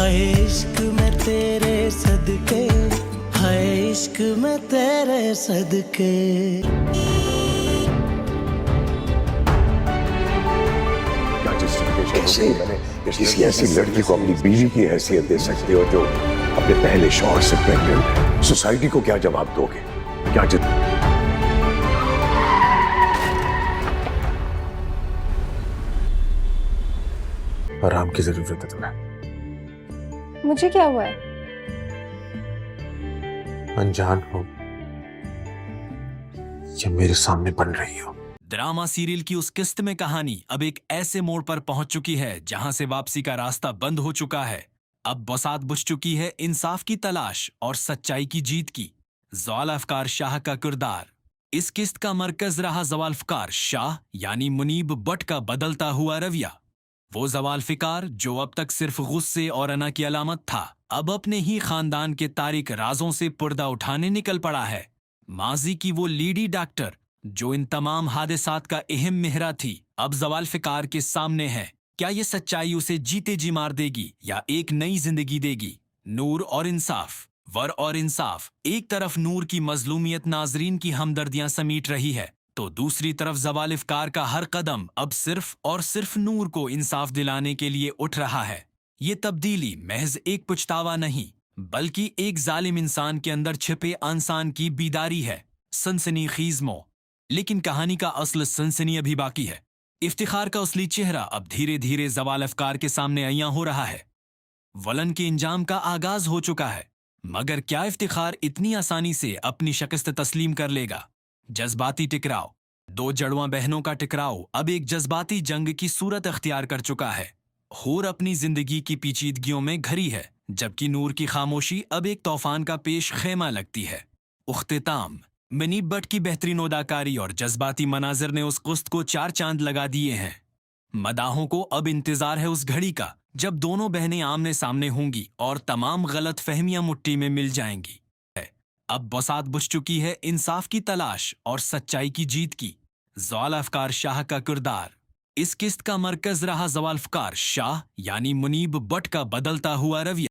हाय इश्क में तेरे सदके, हाय इश्क में तेरे सदके। कैसे किसी ऐसी लड़की को अपनी बीवी की हैसियत दे सकते हो जो अपने पहले शौहर से प्रेग्नेंट है? सोसाइटी को क्या जवाब दोगे? क्या आराम की जरूरत है तुम्हें। मुझे क्या हुआ है? अनजान हो या मेरे सामने बन रही हो। ड्रामा सीरियल की उस किस्त में कहानी अब एक ऐसे मोड़ पर पहुंच चुकी है जहां से वापसी का रास्ता बंद हो चुका है। अब बसात बुझ चुकी है इंसाफ की तलाश और सच्चाई की जीत की। ज़वाल्फ़िकार शाह का किरदार। इस किस्त का मरकज रहा ज़वाल्फ़िकार शाह यानी मुनीब बट का बदलता हुआ रवैया। वो ज़वाल्फ़िकार जो अब तक सिर्फ गुस्से और अना की अलामत था, अब अपने ही खानदान के तारिक राजों से पर्दा उठाने निकल पड़ा है। माजी की वो लीडी डॉक्टर जो इन तमाम हादसात का अहम मेहरा थी, अब ज़वाल्फ़िकार के सामने है। क्या ये सच्चाई उसे जीते जी मार देगी या एक नई जिंदगी देगी? नूर और इंसाफ, वर और इंसाफ। एक तरफ नूर की मजलूमियत नाजरीन की हमदर्दियां समीट रही है, तो दूसरी तरफ ज़वाल्फ़िकार का हर कदम अब सिर्फ और सिर्फ नूर को इंसाफ दिलाने के लिए उठ रहा है। ये तब्दीली महज एक पुछतावा नहीं, बल्कि एक जालिम इंसान के अंदर छिपे इंसान की बीदारी है। सनसनीखेज मो, लेकिन कहानी का असल सनसनी अभी बाकी है। इफ्तिखार का असली चेहरा अब धीरे धीरे ज़वाल्फ़िकार के सामने अय्यां हो रहा है। वलन के इंजाम का आगाज हो चुका है, मगर क्या इफ्तिखार इतनी आसानी से अपनी शिकस्त तस्लीम कर लेगा? जज्बाती टकराव, दो जड़वां बहनों का टकराव अब एक जज्बाती जंग की सूरत अख्तियार कर चुका है। हूर अपनी जिंदगी की पेचीदगियों में घरी है, जबकि नूर की खामोशी अब एक तूफान का पेश खेमा लगती है। उख्तिताम, मुनीब बट की बेहतरीन अदाकारी और जज्बाती मनाजिर ने उस कुस्त को 4 चांद लगा दिए हैं। मदाहों को अब इंतजार है उस घड़ी का जब दोनों बहनें आमने सामने होंगी और तमाम गलत फहमियां मुट्ठी में मिल जाएंगी। अब बसात बुझ चुकी है इंसाफ की तलाश और सच्चाई की जीत की। ज़वाल्फ़िकार शाह का किरदार। इस किस्त का मरकज रहा ज़वाल्फ़िकार शाह यानी मुनीब बट का बदलता हुआ रवैया।